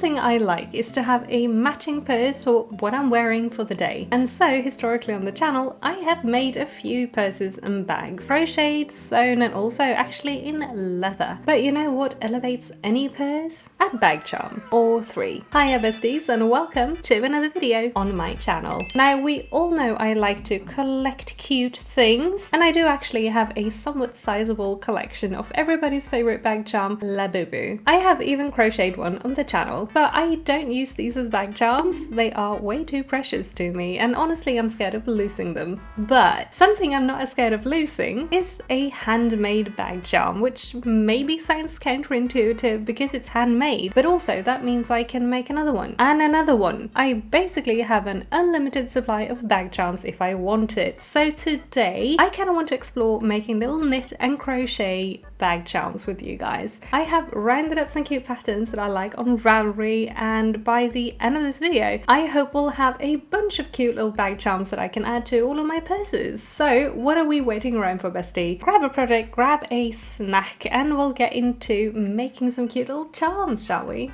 thing I like is to have a matching purse for what I'm wearing for the day. And so historically on the channel, I have made a few purses and bags. Crocheted, sewn, and also actually in leather. But you know what elevates any purse? A bag charm. Or 3. Hiya besties and welcome to another video on my channel. Now we all know I like to collect cute things, and I do actually have a somewhat sizable collection of everybody's favorite bag charm, LABUBU. I have even crocheted one on the channel, but I don't use these as bag charms. They are way too precious to me, and honestly I'm scared of losing them. But something I'm not as scared of losing is a handmade bag charm, which maybe sounds counterintuitive because it's handmade, but also that means I can make another one and another one. I basically have an unlimited supply of bag charms if I want it. So today I kind of want to explore making little knit and crochet bag charms with you guys. I have rounded up some cute patterns that I like on Ravelry, and by the end of this video I hope we'll have a bunch of cute little bag charms that I can add to all of my purses. So what are we waiting around for, bestie? Grab a project, grab a snack, and we'll get into making some cute little charms, shall we?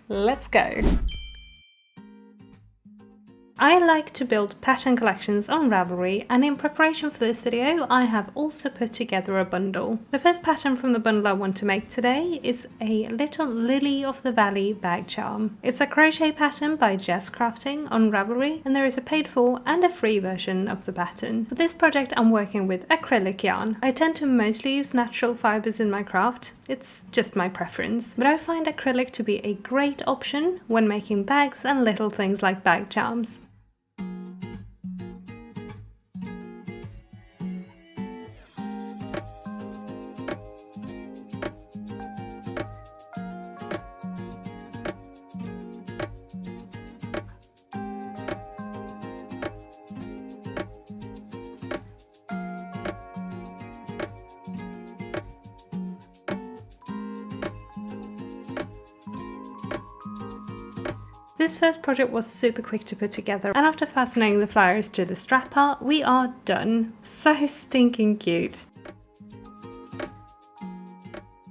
Let's go. I like to build pattern collections on Ravelry, and in preparation for this video I have also put together a bundle. The first pattern from the bundle I want to make today is a little Lily of the Valley bag charm. It's a crochet pattern by Just Crafting on Ravelry, and there is a paid for and a free version of the pattern. For this project I'm working with acrylic yarn. I tend to mostly use natural fibres in my craft. It's just my preference, but I find acrylic to be a great option when making bags and little things like bag charms. This first project was super quick to put together, and after fastening the flowers to the strap part, we are done. So stinking cute.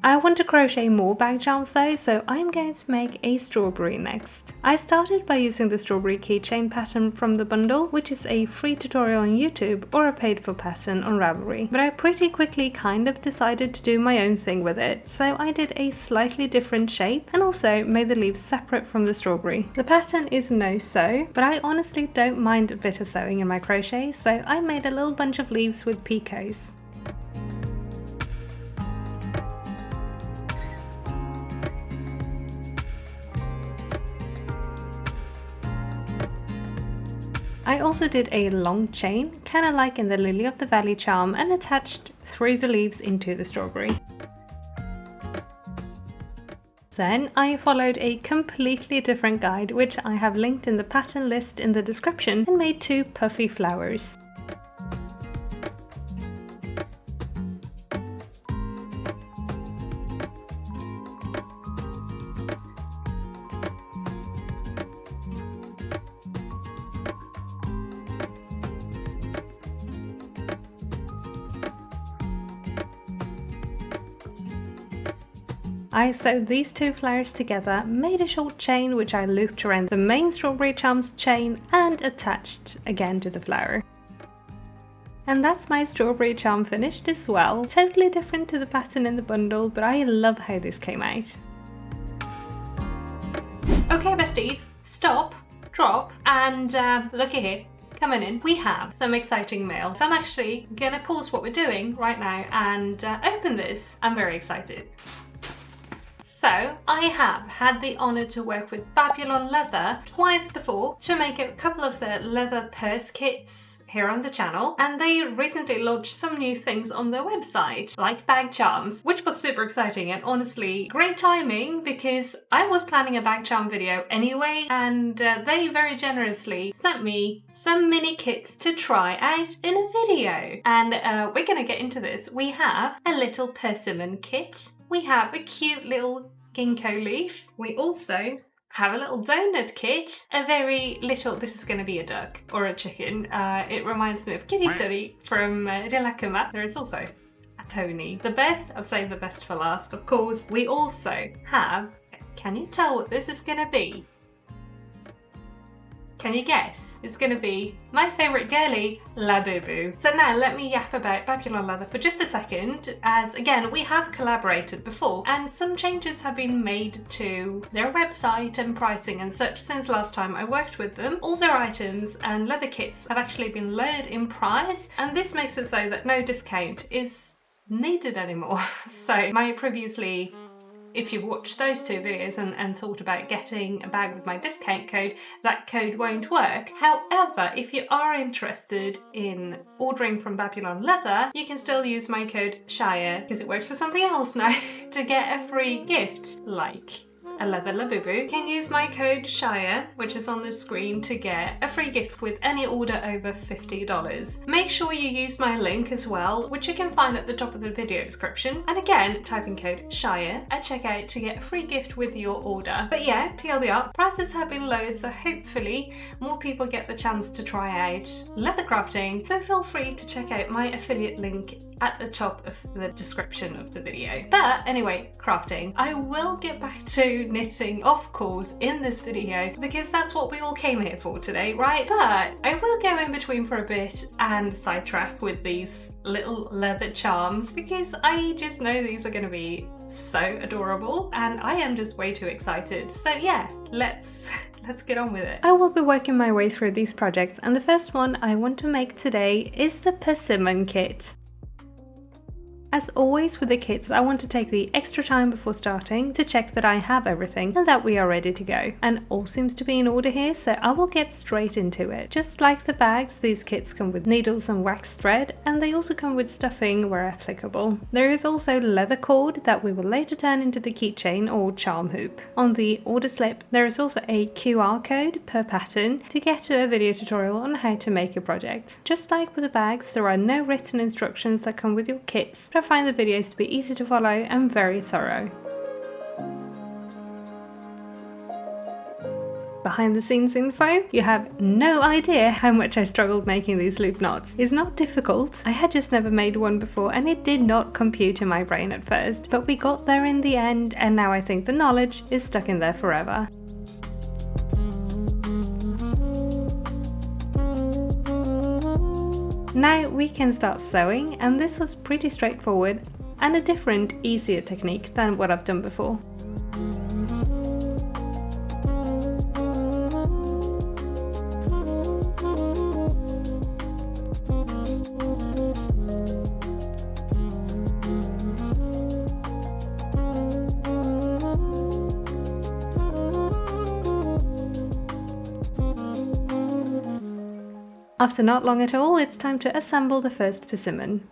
I want to crochet more bag charms though, so I'm going to make a strawberry next. I started by using the strawberry keychain pattern from the bundle, which is a free tutorial on YouTube or a paid for pattern on Ravelry, but I pretty quickly kind of decided to do my own thing with it, so I did a slightly different shape and also made the leaves separate from the strawberry. The pattern is no sew, but I honestly don't mind a bit of sewing in my crochet, so I made a little bunch of leaves with picots. I also did a long chain, kind of like in the Lily of the Valley charm, and attached through the leaves into the strawberry. Then I followed a completely different guide, which I have linked in the pattern list in the description, and made 2 puffy flowers. I sewed these 2 flowers together, made a short chain which I looped around the main strawberry charms chain and attached again to the flower. And that's my strawberry charm finished as well. Totally different to the pattern in the bundle, but I love how this came out. Okay besties, stop, drop, and looky here. Coming in, we have some exciting mail. So I'm actually gonna pause what we're doing right now and open this. I'm very excited. So I have had the honour to work with Babylon Leather twice before to make a couple of their leather purse kits here on the channel, and they recently launched some new things on their website, like bag charms, which was super exciting and honestly great timing because I was planning a bag charm video anyway, and they very generously sent me some mini kits to try out in a video. And we're gonna get into this. We have a little persimmon kit. We have a cute little ginkgo leaf. We also have a little donut kit, a very little, this is going to be a duck or a chicken. It reminds me of Kitty Tubby from Relakuma. There is also a pony. The best, I've saved the best for last, of course. We also have Can you tell what this is gonna be? Can you guess? It's gonna be my favourite girly, LABUBU. So now let me yap about Babylon Leather for just a second, as again, we have collaborated before and some changes have been made to their website and pricing and such since last time I worked with them. All their items and leather kits have actually been lowered in price, and this makes it so that no discount is needed anymore. So my previously, if you watched those two videos and thought about getting a bag with my discount code, that code won't work. However, if you are interested in ordering from Babylon Leather, you can still use my code Shaiyeh, because it works for something else now, to get a free gift, like a leather LABUBU. You can use my code Shaiyeh, which is on the screen, to get a free gift with any order over $50. Make sure you use my link as well, which you can find at the top of the video description. And again, type in code Shaiyeh at checkout to get a free gift with your order. But yeah, TLDR, prices have been lowered, so hopefully more people get the chance to try out leather crafting. So feel free to check out my affiliate link at the top of the description of the video. But anyway, crafting. I will get back to knitting, of course, in this video, because that's what we all came here for today, right? But I will go in between for a bit and sidetrack with these little leather charms, because I just know these are going to be so adorable and I am just way too excited. So yeah, let's get on with it. I will be working my way through these projects, and the first one I want to make today is the Persimmon kit. As always with the kits, I want to take the extra time before starting to check that I have everything and that we are ready to go. And all seems to be in order here, so I will get straight into it. Just like the bags, these kits come with needles and wax thread, and they also come with stuffing where applicable. There is also leather cord that we will later turn into the keychain or charm hoop. On the order slip, there is also a QR code per pattern to get to a video tutorial on how to make a project. Just like with the bags, there are no written instructions that come with your kits. I find the videos to be easy to follow and very thorough. Behind the scenes info, you have no idea how much I struggled making these loop knots. It's not difficult, I had just never made one before and it did not compute in my brain at first, but we got there in the end, and now I think the knowledge is stuck in there forever. Now we can start sewing, and this was pretty straightforward and a different, easier technique than what I've done before. After not long at all, it's time to assemble the first persimmon.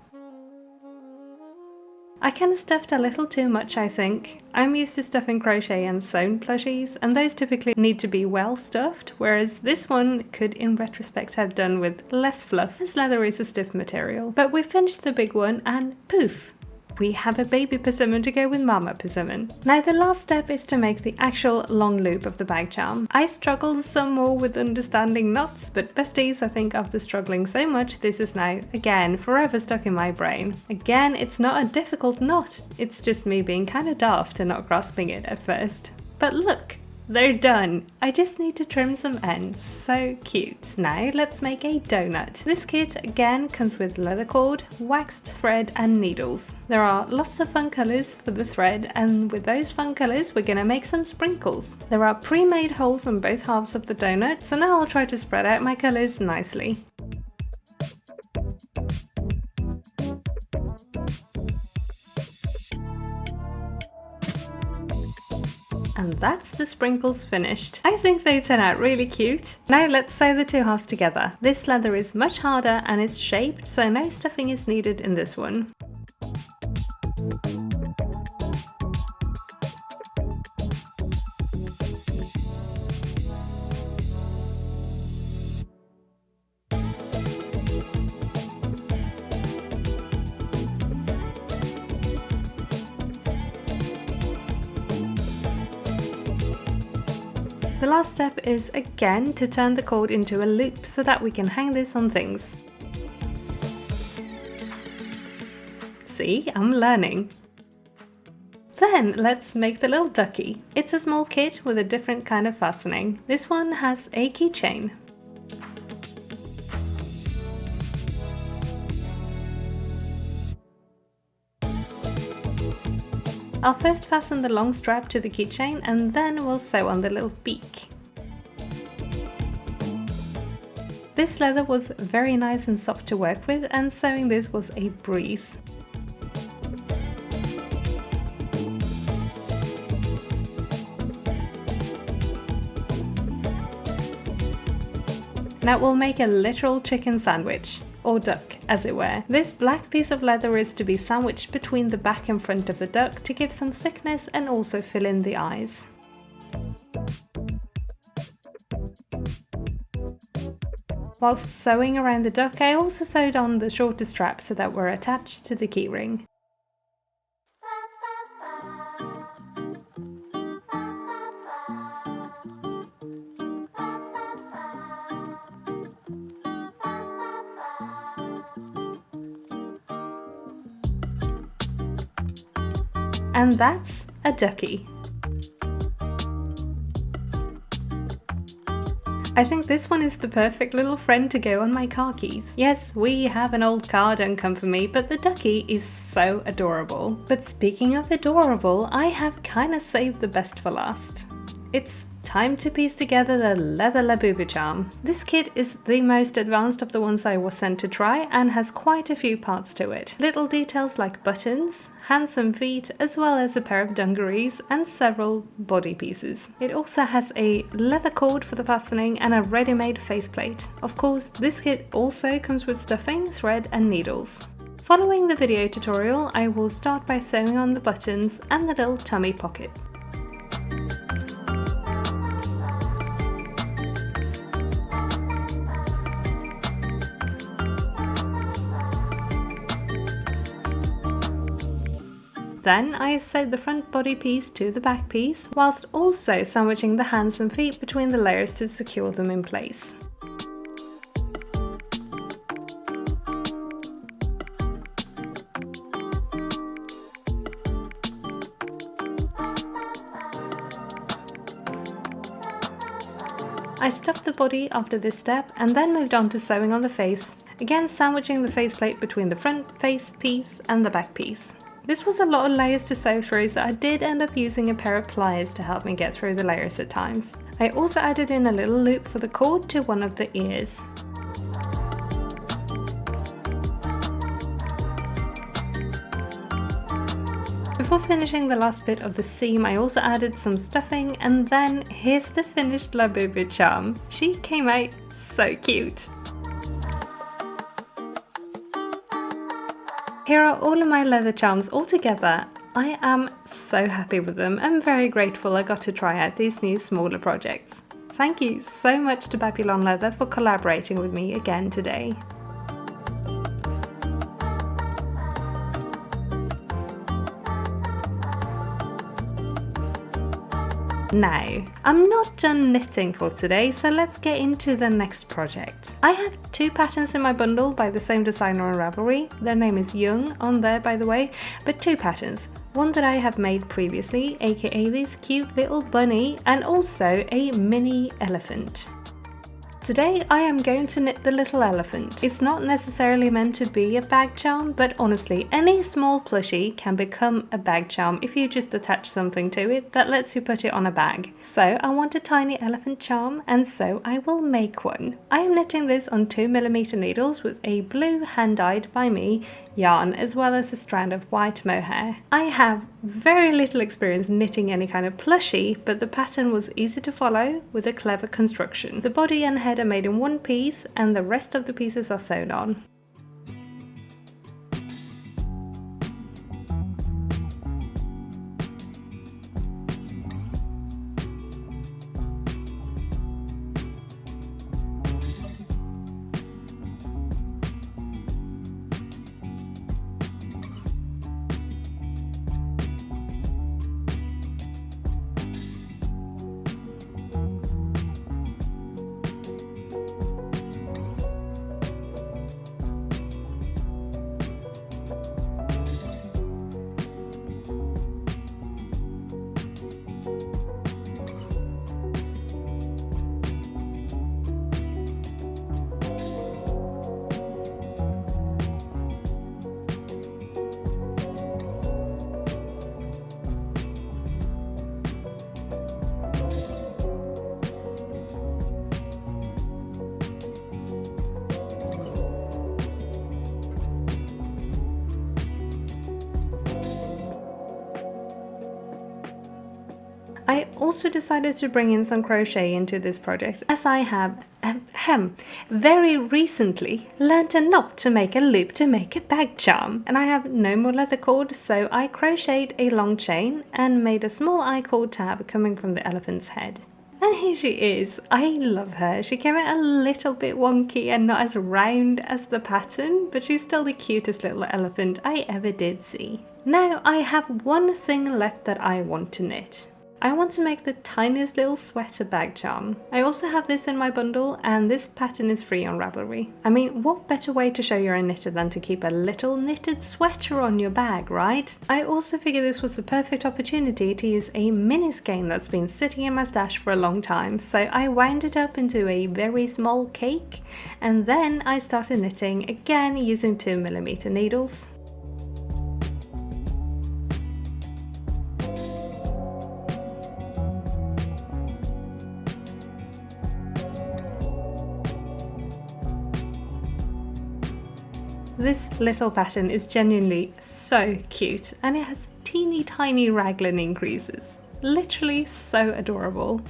I kinda stuffed a little too much, I think. I'm used to stuffing crochet and sewn plushies, and those typically need to be well stuffed, whereas this one could in retrospect have done with less fluff, as leather is a stiff material. But we finished the big one and poof! We have a baby persimmon to go with mama persimmon. Now the last step is to make the actual long loop of the bag charm. I struggled some more with understanding knots, but besties, I think after struggling so much, this is now, again, forever stuck in my brain. Again, it's not a difficult knot, it's just me being kinda daft and not grasping it at first. But look! They're done! I just need to trim some ends, so cute. Now let's make a donut. This kit again comes with leather cord, waxed thread and needles. There are lots of fun colours for the thread, and with those fun colours we're gonna make some sprinkles. There are pre-made holes on both halves of the donut, so now I'll try to spread out my colours nicely. And that's the sprinkles finished. I think they turn out really cute. Now let's sew the two halves together. This leather is much harder and it's shaped, so no stuffing is needed in this one. The last step is again to turn the cord into a loop so that we can hang this on things. See, I'm learning. Then let's make the little ducky. It's a small kit with a different kind of fastening. This one has a keychain. I'll first fasten the long strap to the keychain and then we'll sew on the little beak. This leather was very nice and soft to work with, and sewing this was a breeze. Now we'll make a literal chicken sandwich, or duck as it were. This black piece of leather is to be sandwiched between the back and front of the duck to give some thickness and also fill in the eyes. Whilst sewing around the duck, I also sewed on the shorter straps so that were attached to the keyring. And that's a ducky. I think this one is the perfect little friend to go on my car keys. Yes, we have an old car, don't come for me, but the ducky is so adorable. But speaking of adorable, I have kinda saved the best for last. It's time to piece together the leather LABUBU charm. This kit is the most advanced of the ones I was sent to try and has quite a few parts to it. Little details like buttons, hands and feet, as well as a pair of dungarees and several body pieces. It also has a leather cord for the fastening and a ready-made faceplate. Of course, this kit also comes with stuffing, thread and needles. Following the video tutorial, I will start by sewing on the buttons and the little tummy pocket. Then I sewed the front body piece to the back piece, whilst also sandwiching the hands and feet between the layers to secure them in place. I stuffed the body after this step and then moved on to sewing on the face, again sandwiching the faceplate between the front face piece and the back piece. This was a lot of layers to sew through, so I did end up using a pair of pliers to help me get through the layers at times. I also added in a little loop for the cord to one of the ears. Before finishing the last bit of the seam, I also added some stuffing, and then here's the finished LABUBU charm. She came out so cute. Here are all of my leather charms all together. I am so happy with them and very grateful I got to try out these new smaller projects. Thank you so much to Babylon Leather for collaborating with me again today. Now, I'm not done knitting for today, so let's get into the next project. I have two patterns in my bundle by the same designer on Ravelry. Their name is Young on there, by the way, but two patterns. One that I have made previously, aka this cute little bunny, and also a mini elephant. Today I am going to knit the little elephant. It's not necessarily meant to be a bag charm, but honestly, any small plushie can become a bag charm if you just attach something to it that lets you put it on a bag. So I want a tiny elephant charm, and so I will make one. I am knitting this on 2mm needles with a blue hand-dyed by me yarn, as well as a strand of white mohair. I have very little experience knitting any kind of plushie, but the pattern was easy to follow with a clever construction. The body and head are made in one piece and the rest of the pieces are sewn on. also decided to bring in some crochet into this project, as I have very recently learned a knot to make a loop to make a bag charm. And I have no more leather cord, so I crocheted a long chain and made a small I-cord tab coming from the elephant's head. And here she is. I love her. She came out a little bit wonky and not as round as the pattern, but she's still the cutest little elephant I ever did see. Now I have one thing left that I want to knit. I want to make the tiniest little sweater bag charm. I also have this in my bundle, and this pattern is free on Ravelry. I mean, what better way to show you're a knitter than to keep a little knitted sweater on your bag, right? I also figured this was the perfect opportunity to use a mini skein that's been sitting in my stash for a long time, so I wound it up into a very small cake, and then I started knitting again using 2mm needles. This little pattern is genuinely so cute, and it has teeny tiny raglan increases. Literally so adorable.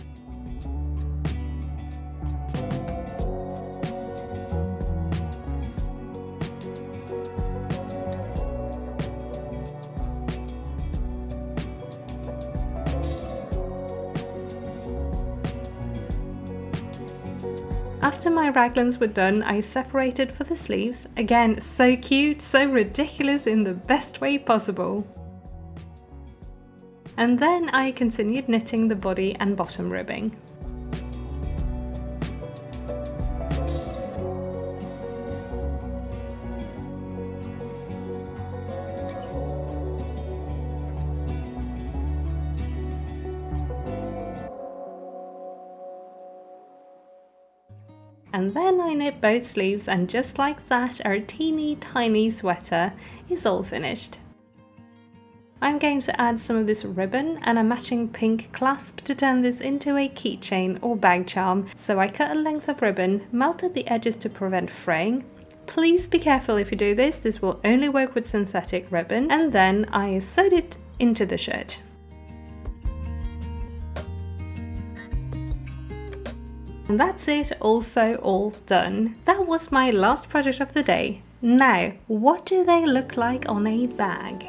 After my raglans were done, I separated for the sleeves. Again, so cute, so ridiculous in the best way possible. And then I continued knitting the body and bottom ribbing. And then I knit both sleeves, and just like that, our teeny tiny sweater is all finished. I'm going to add some of this ribbon and a matching pink clasp to turn this into a keychain or bag charm. So I cut a length of ribbon, melted the edges to prevent fraying. Please be careful if you do this, this will only work with synthetic ribbon. And then I sewed it into the shirt. And that's it, also all done. That was my last project of the day. Now, what do they look like on a bag?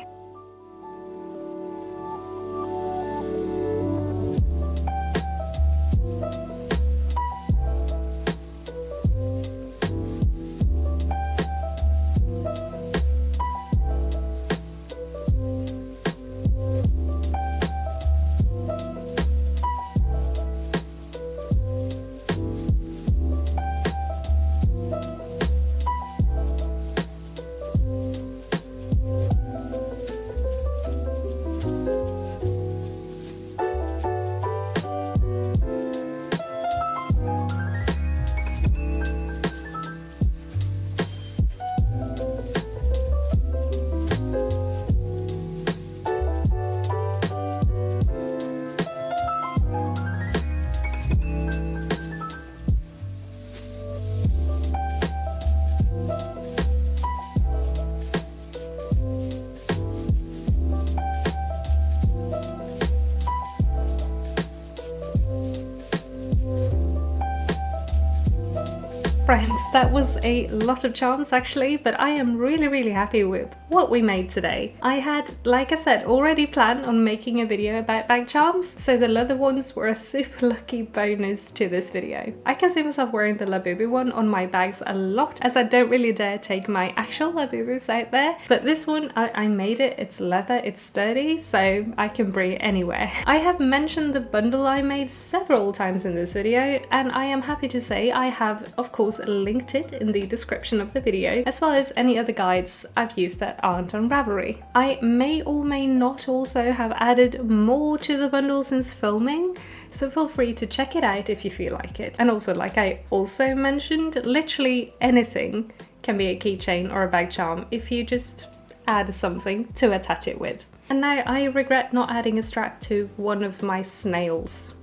Friends, that was a lot of charms actually, but I am really happy with what we made today. I had, like I said, already planned on making a video about bag charms, so the leather ones were a super lucky bonus to this video. I can see myself wearing the LABUBU one on my bags a lot, as I don't really dare take my actual LABUBUs out there, but this one, I made it, it's leather, it's sturdy, so I can bring it anywhere. I have mentioned the bundle I made several times in this video, and I am happy to say I have, of course, linked it in the description of the video, as well as any other guides I've used that aren't on Ravelry. I may or may not also have added more to the bundle since filming, so feel free to check it out if you feel like it. And also, like I also mentioned, literally anything can be a keychain or a bag charm if you just add something to attach it with. And now I regret not adding a strap to one of my snails.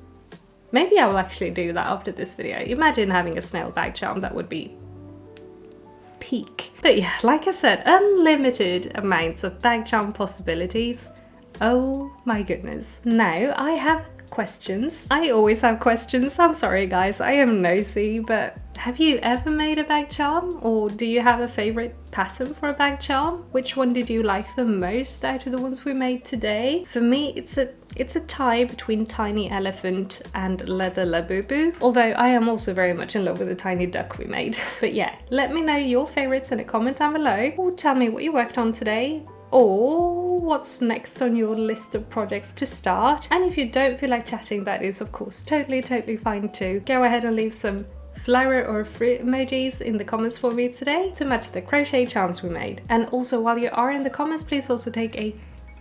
Maybe I will actually do that after this video. Imagine having a snail bag charm, that would be peak. But yeah, like I said, unlimited amounts of bag charm possibilities. Oh my goodness. Now I have questions. I always have questions. I'm sorry guys, I am nosy, but have you ever made a bag charm? Or do you have a favorite pattern for a bag charm? Which one did you like the most out of the ones we made today? For me, it's a tie between tiny elephant and leather LABUBU, although I am also very much in love with the tiny duck we made. But yeah, let me know your favorites in a comment down below, or tell me what you worked on today, or what's next on your list of projects to start. And if you don't feel like chatting, that is of course totally fine too. Go ahead and leave some flower or fruit emojis in the comments for me today to match the crochet charms we made. And also, while you are in the comments, please also take a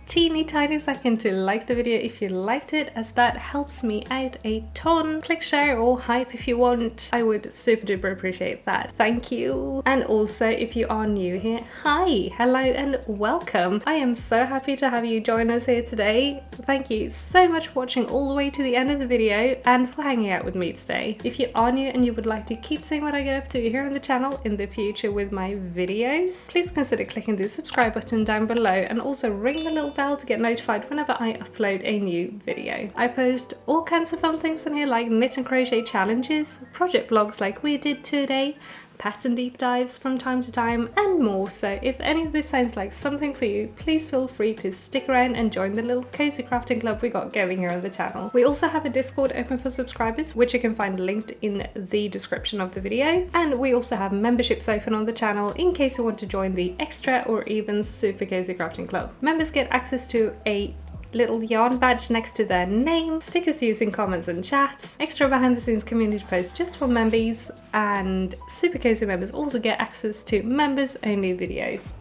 teeny tiny second to like the video if you liked it, as that helps me out a ton. Click share or hype if you want. I would super duper appreciate that. Thank you. And also, if you are new here, hi, hello and welcome. I am so happy to have you join us here today. Thank you so much for watching all the way to the end of the video and for hanging out with me today. If you are new and you would like to keep seeing what I get up to here on the channel in the future with my videos, please consider clicking the subscribe button down below, and also ring the little bell to get notified whenever I upload a new video. I post all kinds of fun things on here, like knit and crochet challenges, project vlogs like we did today, pattern deep dives from time to time, and more. So if any of this sounds like something for you, please feel free to stick around and join the little cozy crafting club we got going here on the channel. We also have a Discord open for subscribers, which you can find linked in the description of the video, and we also have memberships open on the channel in case you want to join the extra or even super cozy crafting club. Members get access to a little yarn badge next to their name, stickers to use in comments and chats, extra behind the scenes community posts just for members, and super cozy members also get access to members only videos.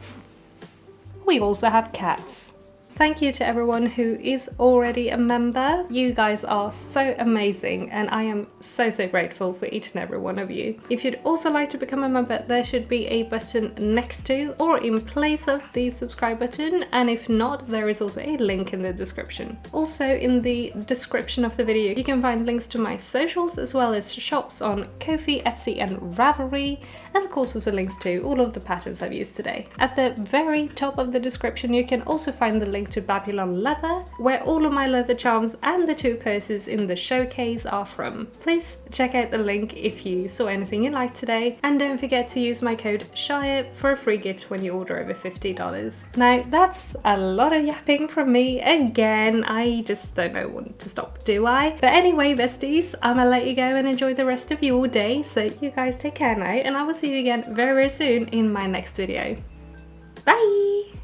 We also have cats. Thank you to everyone who is already a member. You guys are so amazing, and I am so grateful for each and every one of you. If you'd also like to become a member, there should be a button next to or in place of the subscribe button, and if not, there is also a link in the description. Also in the description of the video you can find links to my socials, as well as shops on Ko-fi, Etsy and Ravelry, and of course also links to all of the patterns I've used today. At the very top of the description you can also find the link to Babylon Leather, where all of my leather charms and the 2 purses in the showcase are from. Please check out the link if you saw anything you liked today, and don't forget to use my code Shaiyeh for a free gift when you order over $50. Now that's a lot of yapping from me again. I just don't know when to stop, do I? But anyway besties, I'm gonna let you go and enjoy the rest of your day, so you guys take care now, and I will see you again very soon in my next video. Bye!